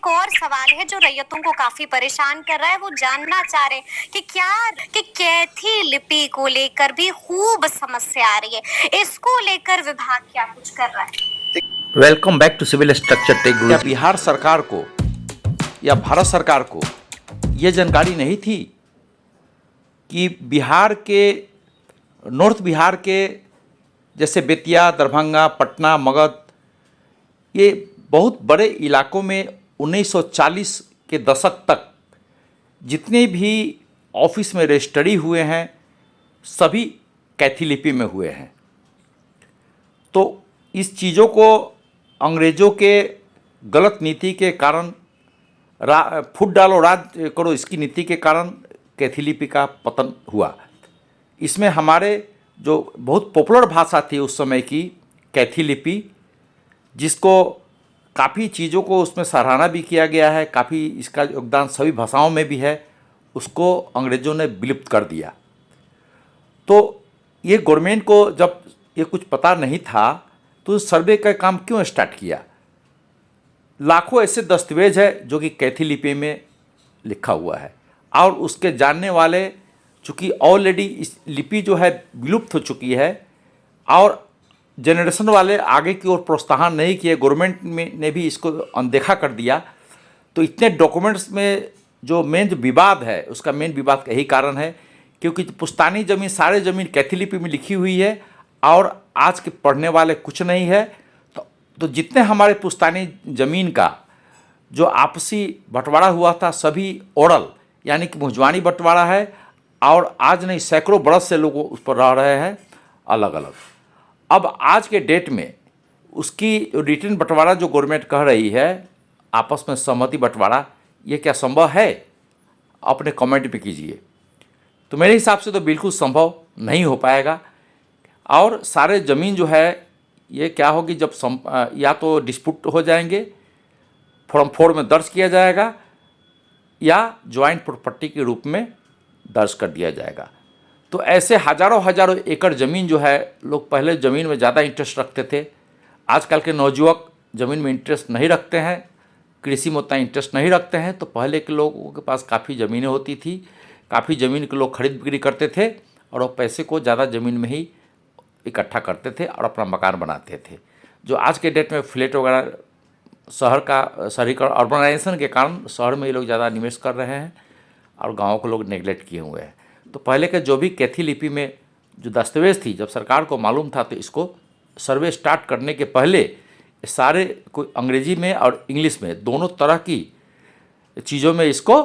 एक और सवाल है जो रैयतों को काफी परेशान कर रहा है। वो जानना चाह रहे हैं कि कैथी लिपि को लेकर भी खूब समस्या आ रही है, इसको लेकर विभाग क्या कुछ कर रहा है। Welcome back to civil structure tech guru. Bihar सरकार को या भारत सरकार को यह जानकारी नहीं थी कि बिहार के नॉर्थ बिहार के जैसे बेतिया, दरभंगा, पटना, मगध, ये बहुत बड़े इलाकों में 1940 के दशक तक जितने भी ऑफिस में रजिस्ट्री हुए हैं सभी कैथी लिपि में हुए हैं। तो इस चीज़ों को अंग्रेज़ों के गलत नीति के कारण फूट डालो राज करो इसकी नीति के कारण कैथी लिपि का पतन हुआ। इसमें हमारे जो बहुत पॉपुलर भाषा थी उस समय की कैथी लिपि, जिसको काफ़ी चीज़ों को उसमें सराहना भी किया गया है, काफ़ी इसका योगदान सभी भाषाओं में भी है, उसको अंग्रेज़ों ने विलुप्त कर दिया। तो ये गवर्नमेंट को जब ये कुछ पता नहीं था तो सर्वे का काम क्यों स्टार्ट किया। लाखों ऐसे दस्तावेज है जो कि कैथी लिपि में लिखा हुआ है और उसके जानने वाले, चूँकि ऑलरेडी इस लिपि जो है विलुप्त हो चुकी है और जनरेशन वाले आगे की ओर प्रोत्साहन नहीं किए, गवर्नमेंट ने भी इसको अनदेखा कर दिया। तो इतने डॉक्यूमेंट्स में जो मेन जो विवाद है उसका मेन विवाद का यही कारण है क्योंकि पुश्तैनी ज़मीन सारे ज़मीन कैथी लिपि में लिखी हुई है और आज के पढ़ने वाले कुछ नहीं है। तो जितने हमारे पुश्तैनी ज़मीन का जो आपसी बंटवारा हुआ था सभी ओरल यानी कि मुंहजबानी बंटवारा है और आज नहीं सैकड़ों बरस से लोग उस पर रह रहे हैं अलग अलग। अब आज के डेट में उसकी रिटर्न बंटवारा जो गवर्नमेंट कह रही है आपस में सहमति बंटवारा, ये क्या संभव है? अपने कमेंट पे कीजिए। तो मेरे हिसाब से तो बिल्कुल संभव नहीं हो पाएगा और सारे ज़मीन जो है ये क्या होगी जब या तो डिस्प्यूट हो जाएंगे, फॉर्म 4 में दर्ज किया जाएगा या ज्वाइंट प्रॉपर्टी के रूप में दर्ज कर दिया जाएगा। तो ऐसे हज़ारों एकड़ ज़मीन जो है, लोग पहले ज़मीन में ज़्यादा इंटरेस्ट रखते थे, आजकल के नौजुवक ज़मीन में इंटरेस्ट नहीं रखते हैं, कृषि में उतना इंटरेस्ट नहीं रखते हैं। तो पहले के लोगों के पास काफ़ी ज़मीनें होती थी, काफ़ी ज़मीन के लोग खरीद बिक्री करते थे और वो पैसे को ज़्यादा ज़मीन में ही इकट्ठा करते थे और अपना मकान बनाते थे। जो आज के डेट में फ्लैट वगैरह शहरीकरण अर्बनाइजेशन के कारण शहर में ये लोग ज़्यादा निवेश कर रहे हैं और गाँव को लोग नेगलेक्ट किए हुए हैं। तो पहले के जो भी कैथी लिपि में जो दस्तावेज थी, जब सरकार को मालूम था तो इसको सर्वे स्टार्ट करने के पहले सारे कोई अंग्रेजी में और इंग्लिश में दोनों तरह की चीज़ों में इसको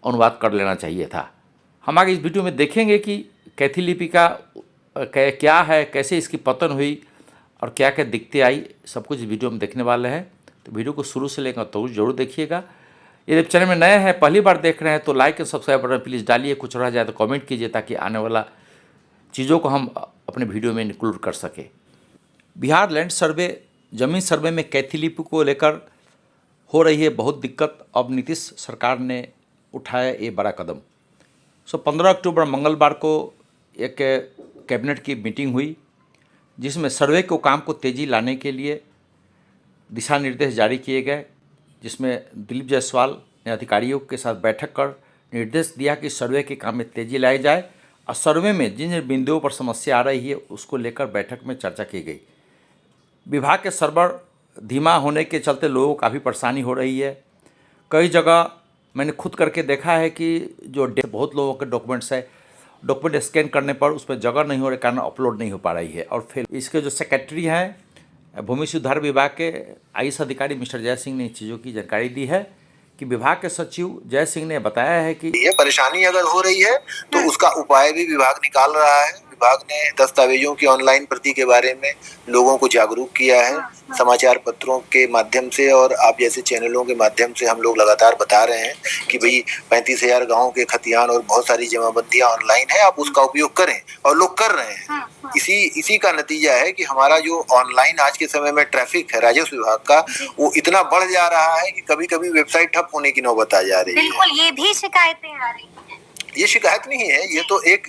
अनुवाद कर लेना चाहिए था। हम आगे इस वीडियो में देखेंगे कि कैथी लिपि का क्या है, कैसे इसकी पतन हुई और क्या क्या दिक्कतें आई, सब कुछ इस वीडियो में देखने वाले हैं। तो वीडियो को शुरू से लेकर तो जरूर देखिएगा। यदि चैनल में नए हैं, पहली बार देख रहे हैं तो लाइक और सब्सक्राइब बटन प्लीज़ डालिए, कुछ रह जाए तो कमेंट कीजिए ताकि आने वाला चीज़ों को हम अपने वीडियो में इंक्लूड कर सकें। बिहार लैंड सर्वे ज़मीन सर्वे में कैथी लिपि को लेकर हो रही है बहुत दिक्कत। अब नीतीश सरकार ने उठाया ये बड़ा कदम। 15 अक्टूबर मंगलवार को एक कैबिनेट की मीटिंग हुई जिसमें सर्वे को काम को तेज़ी लाने के लिए दिशा निर्देश जारी किए गए, जिसमें दिलीप जायसवाल ने अधिकारियों के साथ बैठक कर निर्देश दिया कि सर्वे के काम में तेज़ी लाई जाए और सर्वे में जिन जिन बिंदुओं पर समस्या आ रही है उसको लेकर बैठक में चर्चा की गई। विभाग के सर्वर धीमा होने के चलते लोगों को काफ़ी परेशानी हो रही है। कई जगह मैंने खुद करके देखा है कि जो बहुत लोगों के डॉक्यूमेंट्स है, डॉक्यूमेंट स्कैन करने पर उसमें जगह नहीं हो रहे कारण अपलोड नहीं हो पा रही है। और फिर इसके जो सेक्रेटरी हैं भूमि सुधार विभाग के आईएएस अधिकारी मिस्टर जय सिंह ने इन चीज़ों की जानकारी दी है कि विभाग के सचिव जय सिंह ने बताया है कि ये परेशानी अगर हो रही है तो उसका उपाय भी विभाग निकाल रहा है। विभाग ने दस्तावेजों की ऑनलाइन प्रति के बारे में लोगों को जागरूक किया है। समाचार पत्रों के माध्यम से और आप जैसे चैनलों के माध्यम से हम लोग लगातार बता रहे हैं कि भाई 35,000 गाँव के खतियान और बहुत सारी जमाबंदियां ऑनलाइन है, आप उसका उपयोग करें और लोग कर रहे हैं। इसी का नतीजा है कि हमारा जो ऑनलाइन आज के समय में ट्रैफिक है राजस्व विभाग का, वो इतना बढ़ जा रहा है कि कभी कभी वेबसाइट ठप होने की नौबत आ जा रही है। बिल्कुल, ये भी शिकायतें आ रही हैं। ये शिकायत नहीं है, ये तो एक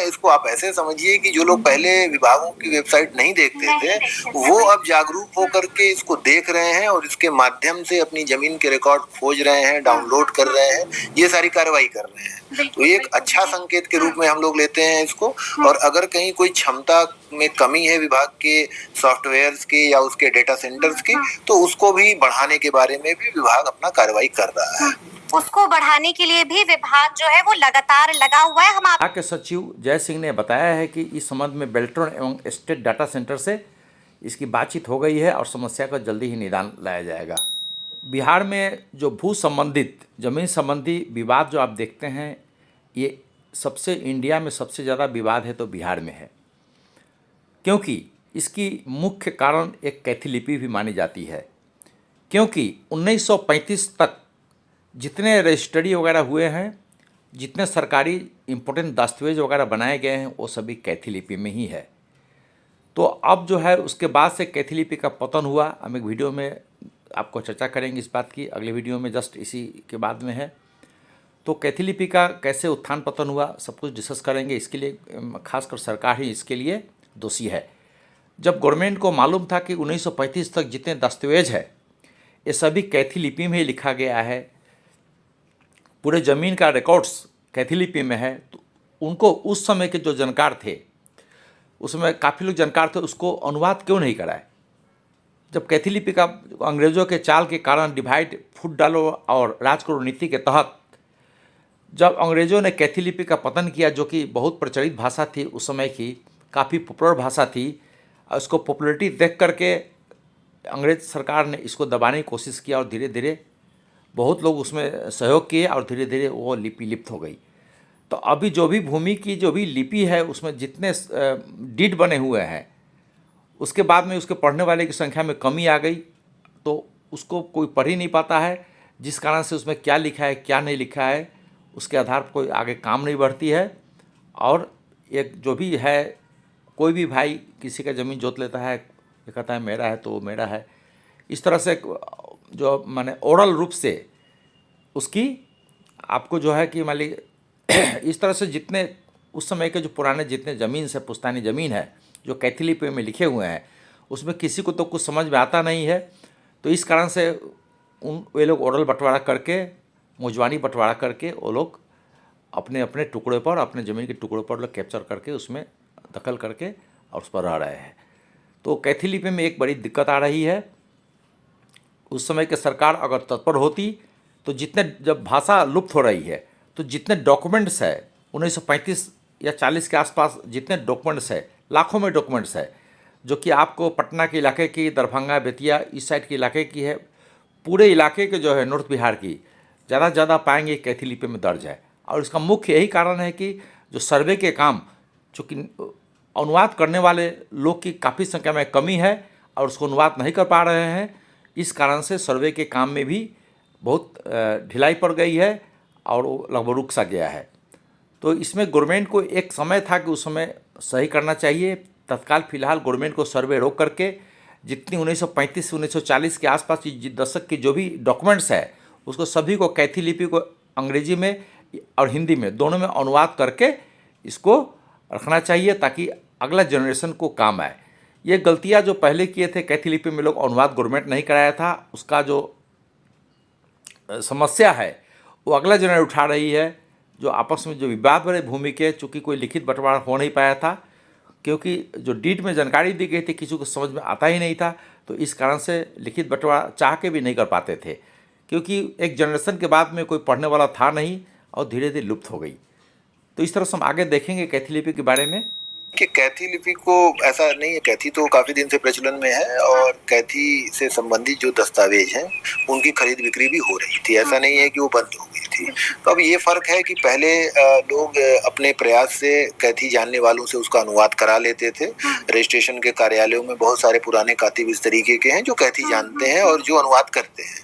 इसको आप ऐसे समझिए कि जो लोग पहले विभागों की वेबसाइट नहीं देखते थे वो अब जागरूक होकर के इसको देख रहे हैं और इसके माध्यम से अपनी जमीन के रिकॉर्ड खोज रहे हैं, डाउनलोड कर रहे हैं, ये सारी कार्रवाई कर रहे हैं। तो एक अच्छा संकेत के रूप में हम लोग लेते हैं इसको। और अगर कहीं कोई क्षमता में कमी है विभाग के सॉफ्टवेयर्स की या उसके डेटा सेंटर्स की, तो उसको भी बढ़ाने के बारे में भी विभाग अपना कार्रवाई कर रहा है। उसको बढ़ाने के लिए भी विभाग जो है वो लगातार लगा हुआ है। विभाग के सचिव जय सिंह ने बताया है कि इस संबंध में बेल्ट्रॉन एवं स्टेट डाटा सेंटर से इसकी बातचीत हो गई है और समस्या का जल्दी ही निदान लाया जाएगा। बिहार में जो भू संबंधित जमीन संबंधी विवाद जो आप देखते हैं, ये सबसे इंडिया में सबसे ज़्यादा विवाद है तो बिहार में है, क्योंकि इसकी मुख्य कारण एक कैथी लिपि भी मानी जाती है। क्योंकि 1935 तक जितने रजिस्ट्री वगैरह हुए हैं, जितने सरकारी इम्पोर्टेंट दस्तावेज वगैरह बनाए गए हैं, वो सभी कैथी लिपि में ही है। तो अब जो है उसके बाद से कैथी लिपि का पतन हुआ। हम एक वीडियो में आपको चर्चा करेंगे इस बात की, अगले वीडियो में जस्ट इसी के बाद में है। तो कैथी लिपि का कैसे उत्थान पतन हुआ सब कुछ डिस्कस करेंगे। इसके लिए खासकर सरकार ही इसके लिए दोषी है। जब गवर्नमेंट को मालूम था कि 1935 तक जितने दस्तावेज है ये सभी कैथी लिपि में ही लिखा गया है, पूरे ज़मीन का रिकॉर्ड्स कैथी लिपि में है, तो उनको उस समय के जो जानकार थे, उसमें काफ़ी लोग जानकार थे, उसको अनुवाद क्यों नहीं कराए। जब कैथी लिपि का अंग्रेज़ों के चाल के कारण डिवाइड फुट डालो और राज करो नीति के तहत जब अंग्रेज़ों ने कैथी लिपि का पतन किया, जो कि बहुत प्रचलित भाषा थी उस समय की, काफ़ी पॉपुलर भाषा थी, उसको पॉपुलरिटी देख करके अंग्रेज़ सरकार ने इसको दबाने की कोशिश किया और धीरे धीरे बहुत लोग उसमें सहयोग किए और धीरे धीरे वो लिपि लिप्त हो गई। तो अभी जो भी भूमि की जो भी लिपि है उसमें जितने डीड बने हुए हैं, उसके बाद में उसके पढ़ने वाले की संख्या में कमी आ गई, तो उसको कोई पढ़ ही नहीं पाता है, जिस कारण से उसमें क्या लिखा है क्या नहीं लिखा है उसके आधार पर कोई आगे काम नहीं बढ़ती है। और एक जो भी है, कोई भी भाई किसी का ज़मीन जोत लेता है, ये कहता है मेरा है तो वो मेरा है, इस तरह से जो माने ओरल रूप से उसकी आपको जो है कि मान लीजिए इस तरह से जितने उस समय के जो पुराने जितने ज़मीन से पुश्तैनी ज़मीन है जो कैथी लिपि में लिखे हुए हैं, उसमें किसी को तो कुछ समझ में आता नहीं है। तो इस कारण से वे लोग ओरल बंटवारा करके, मुजवानी बंटवारा करके वो लोग अपने अपने टुकड़े पर, अपने ज़मीन के टुकड़ों पर लोग कैप्चर करके उसमें दखल करके और उस पर रह रहे हैं। तो कैथी लिपि में एक बड़ी दिक्कत आ रही है। उस समय के सरकार अगर तत्पर होती तो जितने, जब भाषा लुप्त हो रही है तो जितने डॉक्यूमेंट्स है 1935 या 40 के आसपास जितने डॉक्यूमेंट्स है, लाखों में डॉक्यूमेंट्स है, जो कि आपको पटना के इलाके की, दरभंगा, बेतिया इस साइड के इलाके की है, पूरे इलाके के जो है नॉर्थ बिहार की ज़्यादा से ज़्यादा पाएंगे कैथी लिपि में दर्ज है। और इसका मुख्य यही कारण है कि जो सर्वे के काम, चूँकि अनुवाद करने वाले लोग की काफ़ी संख्या में कमी है और उसको अनुवाद नहीं कर पा रहे हैं, इस कारण से सर्वे के काम में भी बहुत ढिलाई पड़ गई है और वो लगभग रुक सा गया है। तो इसमें गवर्नमेंट को एक समय था कि उस समय सही करना चाहिए। तत्काल फिलहाल गवर्नमेंट को सर्वे रोक करके जितनी 1935 से 1940 के आसपास की दशक की जो भी डॉक्यूमेंट्स है उसको सभी को कैथी लिपि को अंग्रेजी में और हिंदी में दोनों में अनुवाद करके इसको रखना चाहिए ताकि अगला जनरेशन को काम आए। ये गलतियां जो पहले किए थे, कैथी लिपि में लोग अनुवाद गवर्नमेंट नहीं कराया था, उसका जो समस्या है वो अगला जनरेशन उठा रही है। जो आपस में जो विवाद भरे भूमि के, चूँकि कोई लिखित बंटवारा हो नहीं पाया था, क्योंकि जो डीड में जानकारी दी गई थी किसी को समझ में आता ही नहीं था, तो इस कारण से लिखित बंटवारा चाह के भी नहीं कर पाते थे, क्योंकि एक जनरेशन के बाद में कोई पढ़ने वाला था नहीं और धीरे धीरे लुप्त हो गई। तो इस तरह से हम आगे देखेंगे कैथी लिपि के बारे में। कि कैथी लिपि को ऐसा नहीं है, कैथी तो काफी दिन से प्रचलन में है और कैथी से संबंधित जो दस्तावेज हैं उनकी खरीद बिक्री भी हो रही थी, ऐसा नहीं है कि वो बंद हो गई थी। तो अब ये फर्क है कि पहले लोग अपने प्रयास से कैथी जानने वालों से उसका अनुवाद करा लेते थे। रजिस्ट्रेशन के कार्यालयों में बहुत सारे पुराने कातिब इस तरीके के हैं जो कैथी जानते हैं और जो अनुवाद करते हैं।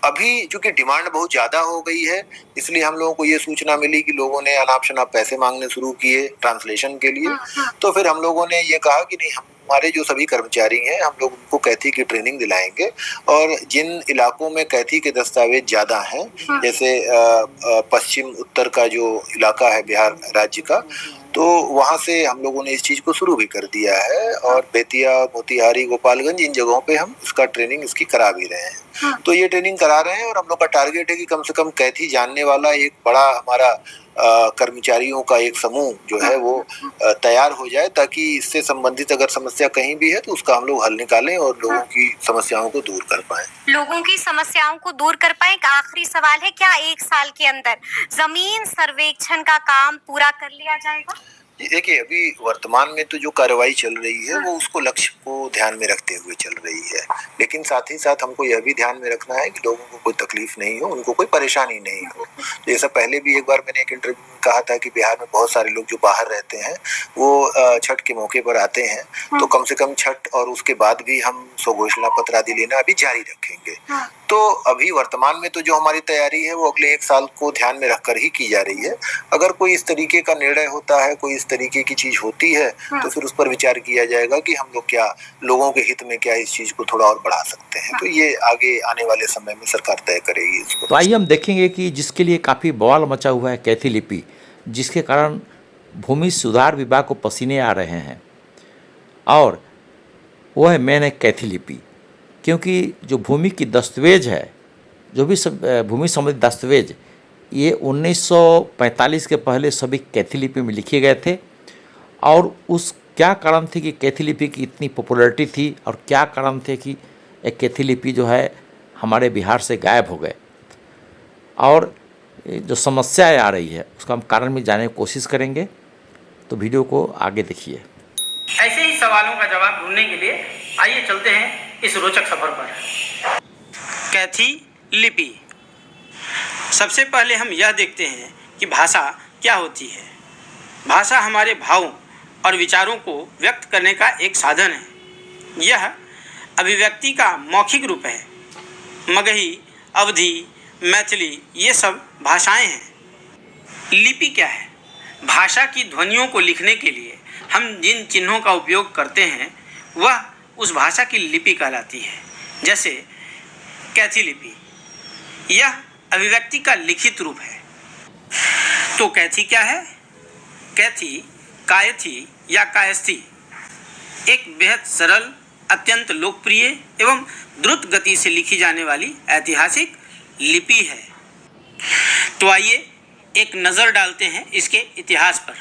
अभी चूंकि डिमांड बहुत ज्यादा हो गई है, इसलिए हम लोगों को ये सूचना मिली कि लोगों ने अनाप शनाप पैसे मांगने शुरू किए ट्रांसलेशन के लिए। तो फिर हम लोगों ने ये कहा कि नहीं, हम हमारे जो सभी कर्मचारी हैं हम लोग उनको कैथी की ट्रेनिंग दिलाएंगे और जिन इलाकों में कैथी के दस्तावेज ज़्यादा हैं जैसे पश्चिम उत्तर का जो इलाका है बिहार राज्य का, तो वहाँ से हम लोगों ने इस चीज़ को शुरू भी कर दिया है और बेतिया, मोतिहारी, गोपालगंज इन जगहों पे हम इसका ट्रेनिंग इसकी करा भी रहे हैं। तो ये ट्रेनिंग करा रहे हैं और हम लोग का टारगेट है कि कम से कम कैथी जानने वाला एक बड़ा हमारा कर्मचारियों का एक समूह जो है वो तैयार हो जाए, ताकि इससे संबंधित अगर समस्या कहीं भी है तो उसका हम लोग हल निकालें और लोगों की समस्याओं को दूर कर पाएं। लोगों की समस्याओं को दूर कर पाए। एक आखिरी सवाल है, क्या 1 साल के अंदर जमीन सर्वेक्षण का काम पूरा कर लिया जाएगा? देखिए, अभी वर्तमान में तो जो कार्रवाई चल रही है वो उसको लक्ष्य को ध्यान में रखते हुए चल रही है, लेकिन साथ ही साथ हमको यह भी ध्यान में रखना है कि लोगों को कोई तकलीफ नहीं हो, उनको कोई परेशानी नहीं हो। जैसा पहले भी एक बार मैंने एक इंटरव्यू में कहा था कि बिहार में बहुत सारे लोग जो बाहर रहते हैं वो छठ के मौके पर आते हैं, तो कम से कम छठ और उसके बाद भी हम स्वघोषणा पत्र आदि लेना अभी जारी रखेंगे। तो अभी वर्तमान में तो जो हमारी तैयारी है वो अगले 1 साल को ध्यान में रखकर ही की जा रही है। अगर कोई इस तरीके का निर्णय होता है, कोई इस तरीके की चीज होती है तो फिर उस पर विचार किया जाएगा कि हम लोग क्या लोगों के हित में क्या इस चीज को थोड़ा और बढ़ा सकते हैं। तो ये आगे आने वाले समय में सरकार तय करेगी इसको। तो आइए हम देखेंगे कि जिसके लिए काफ़ी बवाल मचा हुआ है कैथी लिपि, जिसके कारण भूमि सुधार विभाग को पसीने आ रहे हैं, और वो है मैंने कैथी लिपि। क्योंकि जो भूमि की दस्तावेज है, जो भी सब भूमि संबंधी दस्तावेज, ये 1945 के पहले सभी कैथी लिपि में लिखे गए थे। और उस क्या कारण थे कि कैथी लिपि की इतनी पॉपुलैरिटी थी, और क्या कारण थे कि एक कैथी लिपि जो है हमारे बिहार से गायब हो गए, और जो समस्याएं आ रही है उसका हम कारण भी जानने की कोशिश करेंगे। तो वीडियो को आगे देखिए। ऐसे ही सवालों का जवाब ढूंढने के लिए आइए चलते हैं इस रोचक सफर पर। कैथी लिपि। सबसे पहले हम यह देखते हैं कि भाषा क्या होती है। भाषा हमारे भावों और विचारों को व्यक्त करने का एक साधन है। यह अभिव्यक्ति का मौखिक रूप है। मगही, अवधी, मैथिली ये सब भाषाएं हैं। लिपि क्या है? भाषा की ध्वनियों को लिखने के लिए हम जिन चिन्हों का उपयोग करते हैं वह उस भाषा की लिपि कहलाती है। जैसे कैथी लिपि, यह अभिव्यक्ति का लिखित रूप है। तो कैथी क्या है? कैथी, कायथी या कायस्थी एक बेहद सरल, अत्यंत लोकप्रिय एवं द्रुत गति से लिखी जाने वाली ऐतिहासिक लिपि है। तो आइए एक नज़र डालते हैं इसके इतिहास पर।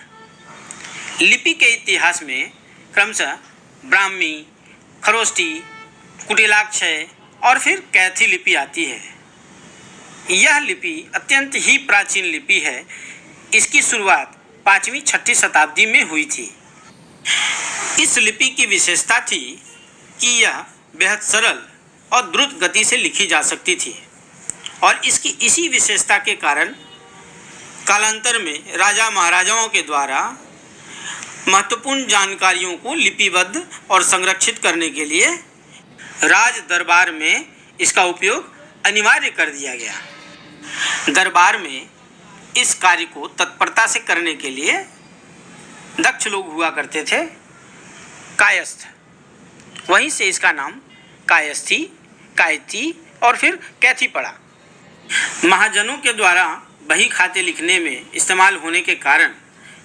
लिपि के इतिहास में क्रमशः ब्राह्मी, खरोष्टी, कुटिलाक्षय और फिर कैथी लिपि आती है। यह लिपि अत्यंत ही प्राचीन लिपि है। इसकी शुरुआत 5वीं-6वीं शताब्दी में हुई थी। इस लिपि की विशेषता थी कि यह बेहद सरल और द्रुत गति से लिखी जा सकती थी, और इसकी इसी विशेषता के कारण कालांतर में राजा महाराजाओं के द्वारा महत्वपूर्ण जानकारियों को लिपिबद्ध और संरक्षित करने के लिए राज दरबार में इसका उपयोग अनिवार्य कर दिया गया। दरबार में इस कार्य को तत्परता से करने के लिए दक्ष लोग हुआ करते थे, कायस्थ। वहीं से इसका नाम कायस्थी, कायती और फिर कैथी पड़ा। महाजनों के द्वारा बही खाते लिखने में इस्तेमाल होने के कारण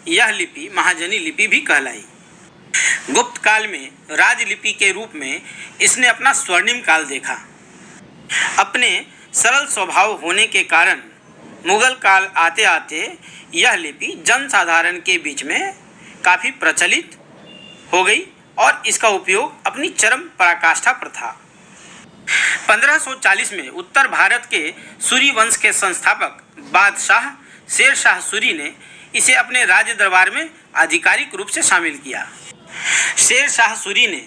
यह लिपि महाजनी लिपि भी कहलाई। गुप्त काल में राजलिपि के रूप में इसने अपना स्वर्णिम काल देखा। अपने सरल स्वभाव होने के कारण मुगल काल आते आते यह लिपि जनसाधारण के बीच में काफ़ी प्रचलित हो गई और इसका उपयोग अपनी चरम पराकाष्ठा पर था। 1540 में उत्तर भारत के सूरी वंश के संस्थापक बादशाह शेर शाह सूरी ने इसे अपने राज्य दरबार में आधिकारिक रूप से शामिल किया। शेर शाह सूरी ने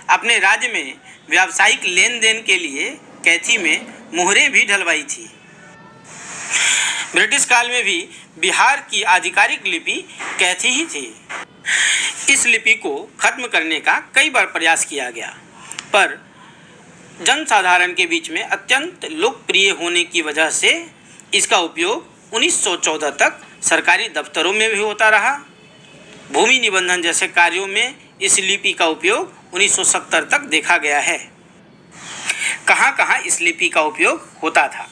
अपने राज्य में व्यावसायिक लेन देन के लिए कैथी में मुहरें भी ढलवाई थी। ब्रिटिश काल में भी बिहार की आधिकारिक लिपि कैथी ही थी। इस लिपि को खत्म करने का कई बार प्रयास किया गया, पर जनसाधारण के बीच में अत्यंत लोकप्रिय होने की वजह से इसका उपयोग 1914 तक सरकारी दफ्तरों में भी होता रहा। भूमि निबंधन जैसे कार्यों में इस लिपि का उपयोग 1970 तक देखा गया है। कहाँ कहाँ इस लिपि का उपयोग होता था?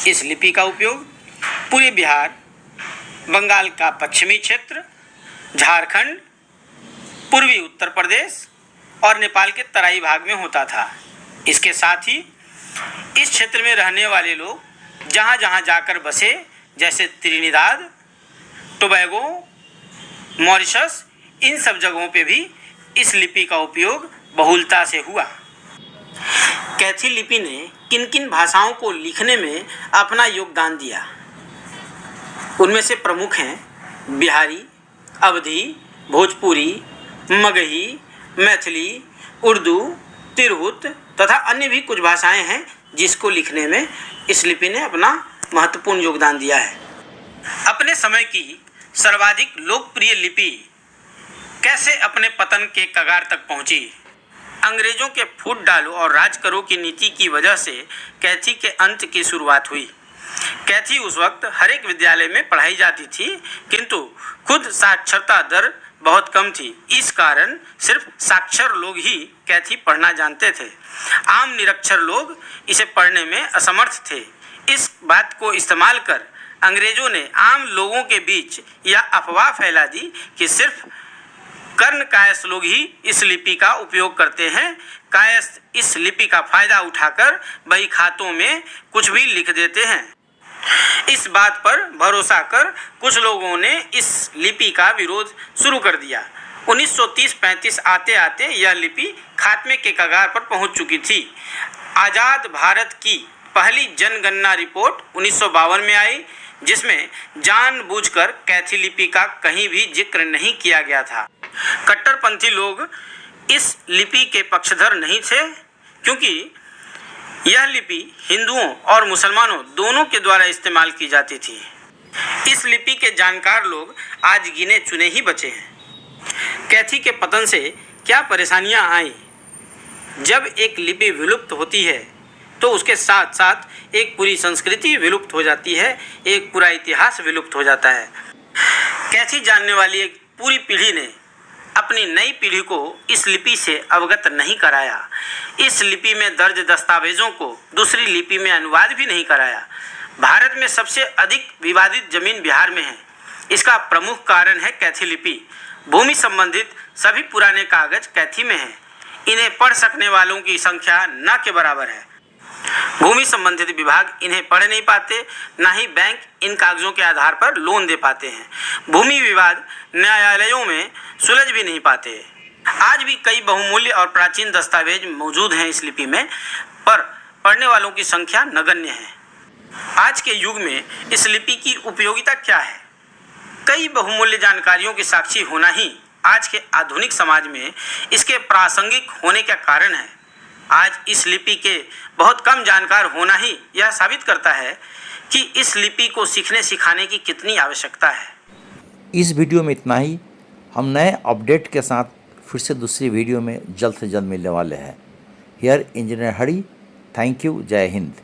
इस लिपि का उपयोग पूरे बिहार, बंगाल का पश्चिमी क्षेत्र, झारखंड, पूर्वी उत्तर प्रदेश और नेपाल के तराई भाग में होता था। इसके साथ ही इस क्षेत्र में रहने वाले लोग जहाँ जहाँ जाकर बसे, जैसे त्रिनिदाद, टोबैगो, मॉरिशस, इन सब जगहों पे भी इस लिपि का उपयोग बहुलता से हुआ। कैथी लिपि ने किन किन भाषाओं को लिखने में अपना योगदान दिया? उनमें से प्रमुख हैं बिहारी, अवधी, भोजपुरी, मगही, मैथिली, उर्दू, तिरहुत तथा अन्य भी कुछ भाषाएं हैं जिसको लिखने में इस लिपि ने अपना महत्वपूर्ण योगदान दिया है। अपने समय की सर्वाधिक लोकप्रिय लिपि कैसे अपने पतन के कगार तक पहुंची? अंग्रेजों के फूट डालो और राज करो की नीति की वजह से कैथी के अंत की शुरुआत हुई। कैथी उस वक्त हर एक विद्यालय में पढ़ाई जाती थी, किंतु खुद साक्षरता दर बहुत कम थी। इस कारण सिर्फ साक्षर लोग ही कैथी पढ़ना जानते थे। आम निरक्षर लोग इसे पढ़ने में असमर्थ थे। इस बात को इस्तेमाल कर अंग्रेजों ने आम लोगों के बीच यह अफवाह फैला दी कि सिर्फ कर्ण कायस्थ लोग ही इस लिपि का उपयोग करते हैं। कायस्थ इस लिपि का फायदा उठाकर बही खातों में कुछ भी लिख देते हैं। इस बात पर भरोसा कर कुछ लोगों ने इस लिपि का विरोध शुरू कर दिया। 1930-35 आते आते यह लिपि खात्मे के कगार पर पहुंच चुकी थी। आज़ाद भारत की पहली जनगणना रिपोर्ट 1952 में आई, जिसमें जानबूझकर कैथी लिपि का कहीं भी जिक्र नहीं किया गया था। कट्टरपंथी लोग इस लिपि के पक्षधर नहीं थे, क्योंकि यह लिपि हिंदुओं और मुसलमानों दोनों के द्वारा इस्तेमाल की जाती थी। इस लिपि के जानकार लोग आज गिने चुने ही बचे हैं। कैथी के पतन से क्या परेशानियां आई? जब एक लिपि विलुप्त होती है तो उसके साथ साथ एक पूरी संस्कृति विलुप्त हो जाती है, एक पूरा इतिहास विलुप्त हो जाता है। कैथी जानने वाली एक पूरी पीढ़ी ने अपनी नई पीढ़ी को इस लिपि से अवगत नहीं कराया। इस लिपि में दर्ज दस्तावेजों को दूसरी लिपि में अनुवाद भी नहीं कराया। भारत में सबसे अधिक विवादित जमीन बिहार में है। इसका प्रमुख कारण है कैथी लिपि। भूमि संबंधित सभी पुराने कागज कैथी में हैं। इन्हें पढ़ सकने वालों की संख्या न के बराबर है। भूमि संबंधित विभाग इन्हें पढ़ नहीं पाते, ना ही बैंक इन कागजों के आधार पर लोन दे पाते हैं। भूमि विवाद न्यायालयों में सुलझ भी नहीं पाते। आज भी कई बहुमूल्य और प्राचीन दस्तावेज मौजूद हैं इस लिपि में, पर पढ़ने वालों की संख्या नगण्य है। आज के युग में इस लिपि की उपयोगिता क्या है? कई बहुमूल्य जानकारियों की साक्षी होना ही आज के आधुनिक समाज में इसके प्रासंगिक होने का कारण है। आज इस लिपि के बहुत कम जानकार होना ही यह साबित करता है कि इस लिपि को सीखने सिखाने की कितनी आवश्यकता है। इस वीडियो में इतना ही। हम नए अपडेट के साथ फिर से दूसरी वीडियो में जल्द से जल्द मिलने वाले हैं। Here engineer Hari. Thank you. जय हिंद।